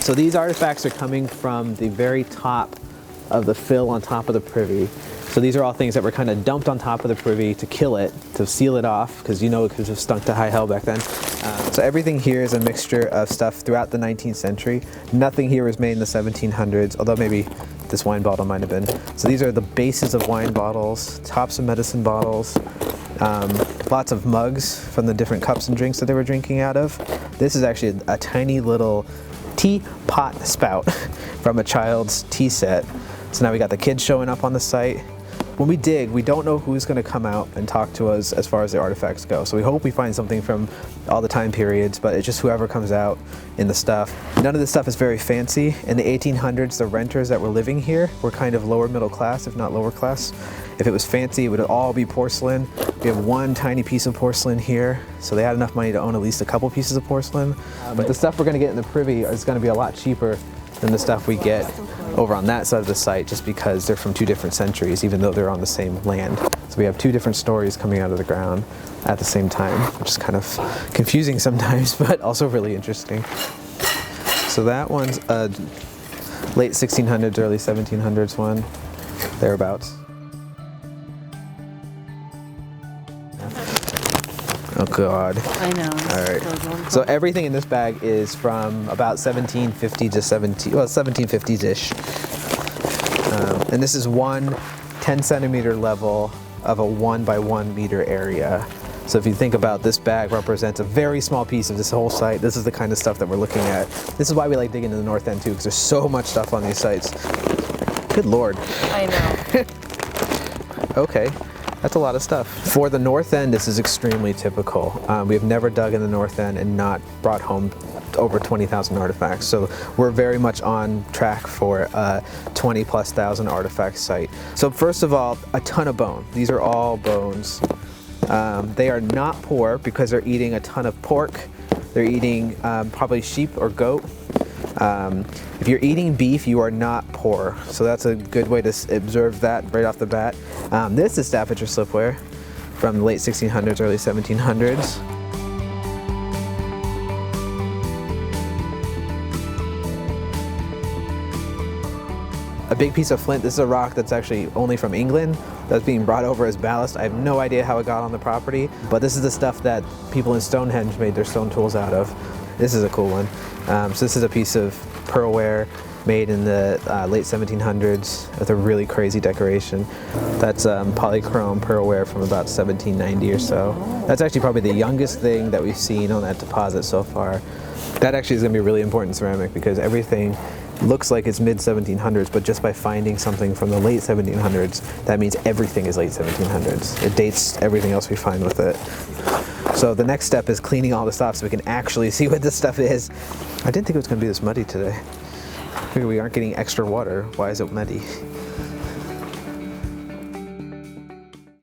So these artifacts are coming from the very top of the fill on top of the privy. So these are all things that were kind of dumped on top of the privy to kill it, to seal it off, because you know it could have stunk to high hell back then. So everything here is a mixture of stuff throughout the 19th century. Nothing here was made in the 1700s, although maybe this wine bottle might have been. So these are the bases of wine bottles, tops of medicine bottles, lots of mugs from the different cups and drinks that they were drinking out of. This is actually a tiny little teapot spout from a child's tea set. So now we got the kids showing up on the site. When we dig, we don't know who's going to come out and talk to us as far as the artifacts go. So we hope we find something from all the time periods, but it's just whoever comes out in the stuff. None of this stuff is very fancy. In the 1800s, the renters that were living here were kind of lower middle class, if not lower class. If it was fancy, it would all be porcelain. We have one tiny piece of porcelain here, so they had enough money to own at least a couple pieces of porcelain. But the stuff we're going to get in the privy is going to be a lot cheaper than the stuff we get over on that side of the site, just because they're from two different centuries, even though they're on the same land. So we have two different stories coming out of the ground at the same time, which is kind of confusing sometimes, but also really interesting. So that one's a late 1600s, early 1700s one, thereabouts. Oh God. I know. All right. So everything in this bag is from about 1750 to 1750s-ish. And this is one 10 centimeter level of a 1 by 1 meter area. So if you think about, this bag represents a very small piece of this whole site. This is the kind of stuff that we're looking at. This is why we like digging into the north end too, because there's so much stuff on these sites. Good Lord. I know. Okay. That's a lot of stuff. For the north end, this is extremely typical. We have never dug in the north end and not brought home over 20,000 artifacts. So we're very much on track for a 20,000+ artifact site. So first of all, a ton of bone. These are all bones. They are not poor because they're eating a ton of pork. They're eating probably sheep or goat. If you're eating beef, you are not poor. So that's a good way to observe that right off the bat. This is Staffordshire slipware from the late 1600s, early 1700s. A big piece of flint. This is a rock that's actually only from England, that's being brought over as ballast. I have no idea how it got on the property, but this is the stuff that people in Stonehenge made their stone tools out of. This is a cool one. So this is a piece of pearlware made in the late 1700s with a really crazy decoration. That's polychrome pearlware from about 1790 or so. That's actually probably the youngest thing that we've seen on that deposit so far. That actually is going to be really important ceramic, because everything looks like it's mid 1700s, but just by finding something from the late 1700s, that means everything is late 1700s. It dates everything else we find with it. So the next step is cleaning all this off so we can actually see what this stuff is. I didn't think it was going to be this muddy today. I figured we aren't getting extra water. Why is it muddy?